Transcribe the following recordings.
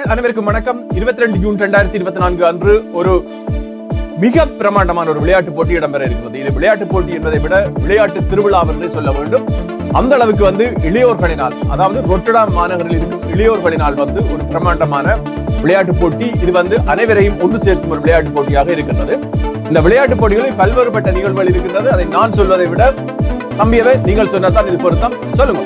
உறவுகள் அனைவருக்கும் வணக்கம். 22 ஜூன் 2024 அன்று ஒரு மிக பிரமாண்டமான ஒரு விளையாட்டு போட்டி இடம்பெற இருக்கிறது. இது விளையாட்டு போட்டி என்பதை விட விளையாட்டு திருவிழா என்றே சொல்ல வேண்டும். அந்த அளவுக்கு இளையோர்களினால், அதாவது ரொட்டர்டாம் மாநகரில் இருக்கும் இளையோர்களினால் ஒரு பிரமாண்டமான விளையாட்டு போட்டி. இது அனைவரையும் ஒன்று சேர்க்கும் ஒரு விளையாட்டு போட்டியாக இருக்கின்றது. இந்த விளையாட்டு போட்டிகளில் பல்வேறுபட்ட நிகழ்வுகள் இருக்கின்றது. அதை நான் சொல்வதை விட தம்பியவை நீங்கள் சொன்னதான் இது பொருத்தம். சொல்லுங்க.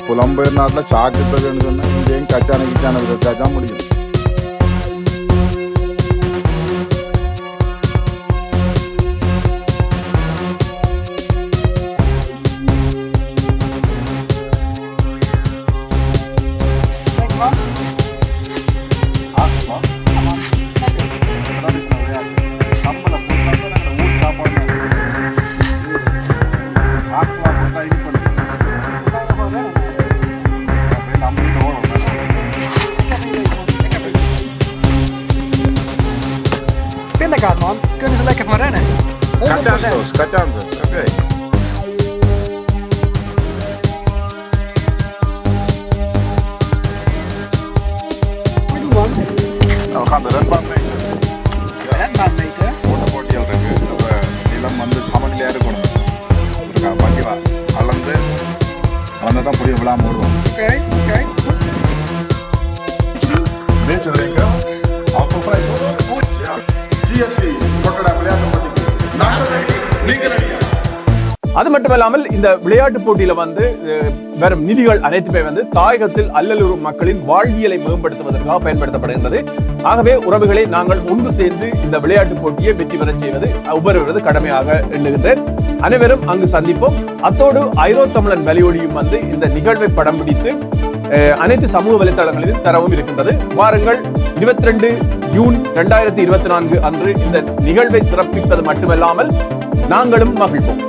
புலம்பெயர் நாட்டில் சாக்குத்ததுன்னு சொன்னா இங்கேயும் கச்சான விதத்தான் முடியும். Man, kunnen ze lekker van rennen? 100%. Kachansos, oké. Wat doen Nou, we gaan de renbaan meten. we? Renbaan meten? ஓட்டப்போட்டி இருக்கு. நிலம் சமநிலையாக இருக்கணும். வண்டிவா அளந்து தான் புரிய விழாம ஓடுவோம். Oké, oké. நேச்சர் அது மட்டுமல்லாமல் இந்த விளையாட்டு போட்டியில வரும் நிதிகள் அனைத்துமே தாயகத்தில் அல்லலுறும் மக்களின் வாழ்வியலை மேம்படுத்துவதற்காக பயன்படுத்தப்படுகின்றது. ஆகவே உறவுகளை நாங்கள் ஒன்று சேர்ந்து இந்த விளையாட்டு போட்டியை வெற்றி பெற செய்வது ஒவ்வொருவரது கடமையாக எண்ணுகின்றேன். அனைவரும் அங்கு சந்திப்போம். அத்தோடு ஐரோ தமிழன் வலியொலியும் இந்த நிகழ்வை படம் பிடித்து அனைத்து சமூக வலைதளங்களிலும் தரவும் இருக்கின்றது. வாருங்கள், 22 ஜூன் 2024 அன்று இந்த நிகழ்வை சிறப்பிப்பது மட்டுமல்லாமல் நாங்களும் மகிழ்வோம்.